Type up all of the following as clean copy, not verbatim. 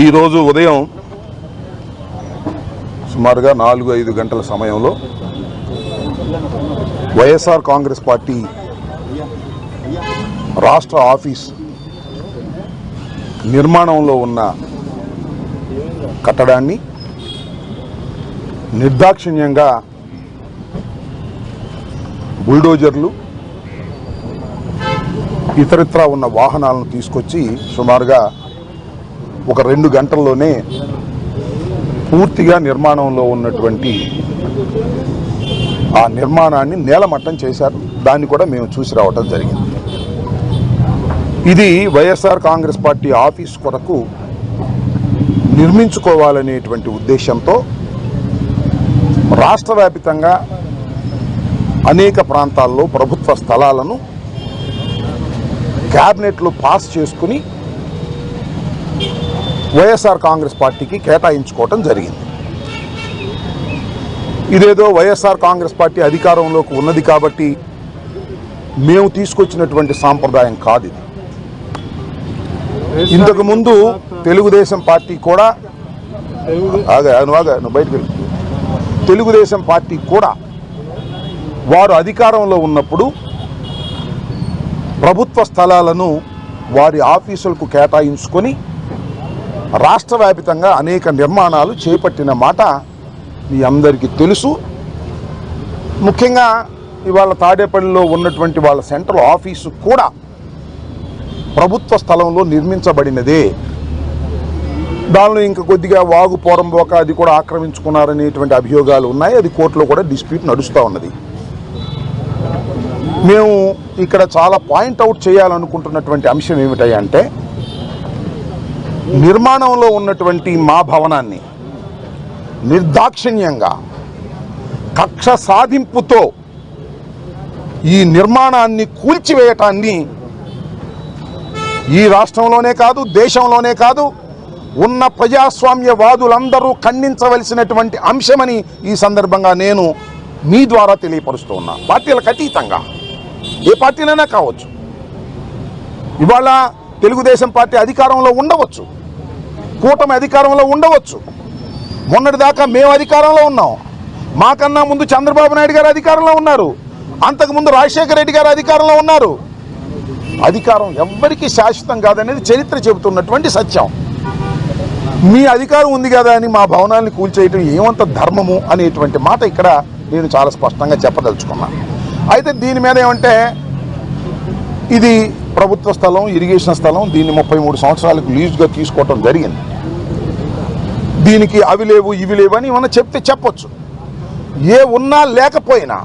ఈరోజు ఉదయం సుమారుగా 4-5 గంటల సమయంలో వైఎస్ఆర్ కాంగ్రెస్ పార్టీ రాష్ట్ర ఆఫీస్ నిర్మాణంలో ఉన్న కట్టడాన్ని నిర్దాక్షిణ్యంగా బుల్డోజర్లు ఇతరత్రా ఉన్న వాహనాలను తీసుకొచ్చి సుమారుగా ఒక 2 గంటల్లోనే పూర్తిగా నిర్మాణంలో ఉన్నటువంటి ఆ నిర్మాణాన్ని నేలమట్టం చేశారు. దాన్ని కూడా మేము చూసి రావటం జరిగింది. ఇది వైఎస్ఆర్ కాంగ్రెస్ పార్టీ ఆఫీస్ కొరకు నిర్మించుకోవాలనేటువంటి ఉద్దేశంతో రాష్ట్ర వ్యాప్తంగా అనేక ప్రాంతాల్లో ప్రభుత్వ స్థలాలను క్యాబినెట్లో పాస్ చేసుకుని వైఎస్ఆర్ కాంగ్రెస్ పార్టీకి కేటాయించుకోవటం జరిగింది. ఇదేదో వైఎస్ఆర్ కాంగ్రెస్ పార్టీ అధికారంలోకి ఉన్నది కాబట్టి మేము తీసుకొచ్చినటువంటి సాంప్రదాయం కాదు. ఇది ఇంతకుముందు తెలుగుదేశం పార్టీ కూడా తెలుగుదేశం పార్టీ కూడా వారు అధికారంలో ఉన్నప్పుడు ప్రభుత్వ స్థలాలను వారి ఆఫీసులకు కేటాయించుకొని రాష్ట్ర వ్యాప్తంగా అనేక నిర్మాణాలు చేపట్టిన మాట మీ అందరికీ తెలుసు. ముఖ్యంగా ఇవాళ తాడేపల్లిలో ఉన్నటువంటి వాళ్ళ సెంట్రల్ ఆఫీసు కూడా ప్రభుత్వ స్థలంలో నిర్మించబడినదే. దానిలో ఇంకా కొద్దిగా వాగు పోరంబోక అది కూడా ఆక్రమించుకున్నారనేటువంటి అభియోగాలు ఉన్నాయి. అది కోర్టులో కూడా డిస్ప్యూట్ నడుస్తూ ఉన్నది. మేము ఇక్కడ చాలా పాయింట్అవుట్ చేయాలనుకుంటున్నటువంటి అంశం ఏమిటంటే నిర్మాణంలో ఉన్నటువంటి మా భవనాన్ని నిర్దాక్షిణ్యంగా కక్ష సాధింపుతో ఈ నిర్మాణాన్ని కూల్చివేయటాన్ని ఈ రాష్ట్రంలోనే కాదు దేశంలోనే కాదు ఉన్న ప్రజాస్వామ్యవాదులందరూ ఖండించవలసినటువంటి అంశమని ఈ సందర్భంగా నేను మీ ద్వారా తెలియపరుస్తూ ఉన్నా. పార్టీలకు అతీతంగా ఏ పార్టీలైనా కావచ్చు. ఇవాళ తెలుగుదేశం పార్టీ అధికారంలో ఉండవచ్చు, కూటమి అధికారంలో ఉండవచ్చు. మొన్నటిదాకా మేము అధికారంలో ఉన్నాం. మాకన్నా ముందు చంద్రబాబు నాయుడు గారు అధికారంలో ఉన్నారు. అంతకుముందు రాజశేఖర రెడ్డి గారు అధికారంలో ఉన్నారు. అధికారం ఎవ్వరికీ శాశ్వతం కాదనేది చరిత్ర చెబుతున్నటువంటి సత్యం. మీ అధికారం ఉంది కదా అని మా భవనాన్ని కూల్చేయటం ఏమంత ధర్మము అనేటువంటి మాట ఇక్కడ నేను చాలా స్పష్టంగా చెప్పదలుచుకున్నాను. అయితే దీని మీద ఏమంటే ఇది ప్రభుత్వ స్థలం, ఇరిగేషన్ స్థలం. దీన్ని 33 సంవత్సరాలకు లీజుగా తీసుకోవటం జరిగింది. దీనికి అవి లేవు ఇవి లేవు అని ఏమన్నా చెప్తే చెప్పొచ్చు. ఏ ఉన్నా లేకపోయినా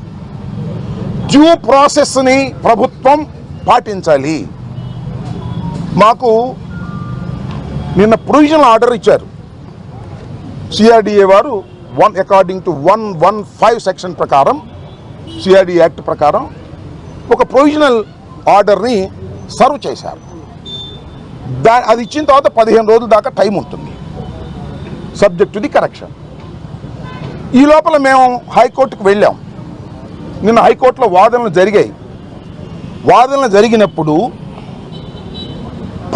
డ్యూ ప్రాసెస్ని ప్రభుత్వం పాటించాలి. మాకు నిన్న ప్రొవిజనల్ ఆర్డర్ ఇచ్చారు సిఆర్డిఏ వారు. అకార్డింగ్ టు 115 సెక్షన్ ప్రకారం, సిఆర్డిఏ యాక్ట్ ప్రకారం ఒక ప్రొవిజనల్ ఆర్డర్ని సర్వ్ చేశారు. అది ఇచ్చిన తర్వాత 15 రోజుల దాకా టైం ఉంటుంది, సబ్జెక్ట్ టు ది కరెక్షన్. ఈ లోపల మేము హైకోర్టుకు వెళ్ళాం. నిన్న హైకోర్టులో వాదనలు జరిగాయి. వాదనలు జరిగినప్పుడు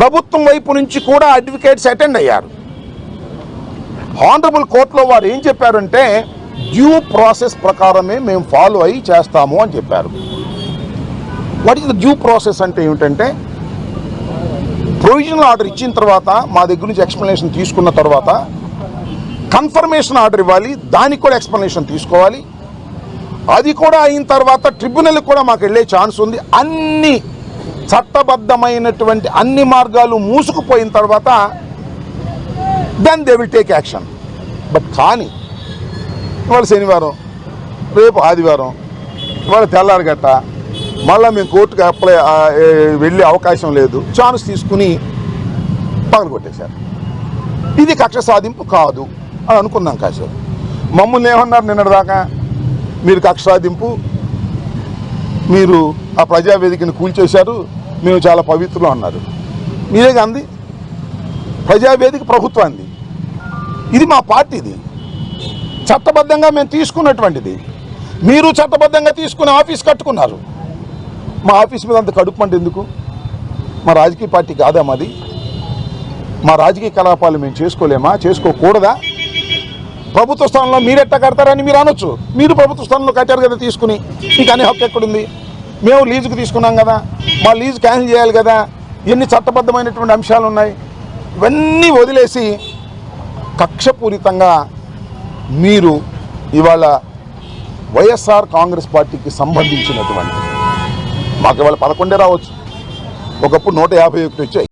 ప్రభుత్వం వైపు నుంచి కూడా అడ్వకేట్స్ అటెండ్ అయ్యారు. ఆనరబుల్ కోర్టులో వారు ఏం చెప్పారంటే డ్యూ ప్రాసెస్ ప్రకారమే మేము ఫాలో అయ్యి చేస్తాము అని చెప్పారు. What is the due process అంటే ఏమిటంటే ప్రొవిజనల్ ఆర్డర్ ఇచ్చిన తర్వాత మా దగ్గర నుంచి ఎక్స్ప్లెనేషన్ తీసుకున్న తర్వాత కన్ఫర్మేషన్ ఆర్డర్ ఇవ్వాలి. దానికి కూడా ఎక్స్ప్లెనేషన్ తీసుకోవాలి. అది కూడా అయిన తర్వాత ట్రిబ్యునల్కి కూడా మాకు వెళ్ళే ఛాన్స్ ఉంది. అన్ని చట్టబద్ధమైనటువంటి అన్ని మార్గాలు మూసుకుపోయిన తర్వాత then they will take action. But కానీ ఇవాళ శనివారం, రేపు ఆదివారం, ఇవాళ తెల్లారగట్ట మళ్ళీ మేము కోర్టుకు వెళ్ళే అవకాశం లేదు. ఛాన్స్ తీసుకుని పగలగొట్టేశారు. ఇది కక్ష సాధింపు కాదు అని అనుకున్నాం. కాసేపు మమ్మల్ని ఏమన్నారు నిన్నటిదాకా, మీరు కక్ష సాధింపు, మీరు ఆ ప్రజావేదికను కూల్చేశారు, మేము చాలా పవిత్రులు అన్నారు. మీరే అంది ప్రజావేదిక ప్రభుత్వాన్ని. ఇది మా పార్టీది, చట్టబద్ధంగా మేము తీసుకున్నటువంటిది. మీరు చట్టబద్ధంగా తీసుకుని ఆఫీస్ కట్టుకున్నారు. మా ఆఫీస్ మీద అంత కడుపు అంటే ఎందుకు? మా రాజకీయ పార్టీ కాదా మాది? మా రాజకీయ కలాపాలు మేము చేసుకోలేమా? చేసుకోకూడదా? ప్రభుత్వ స్థానంలో మీరెట్టా కడతారని మీరు అనొచ్చు. మీరు ప్రభుత్వ స్థానంలో కట్టారు కదా తీసుకుని, మీకు అనే హక్కు ఎక్కడుంది? మేము లీజుకు తీసుకున్నాం కదా, మా లీజు క్యాన్సిల్ చేయాలి కదా, ఎన్ని చట్టబద్ధమైనటువంటి అంశాలు ఉన్నాయి. ఇవన్నీ వదిలేసి కక్షపూరితంగా మీరు ఇవాళ వైఎస్ఆర్ కాంగ్రెస్ పార్టీకి సంబంధించినటువంటి, మాకు ఇవాళ 11 రావచ్చు, ఒకప్పుడు 151 వచ్చాయి.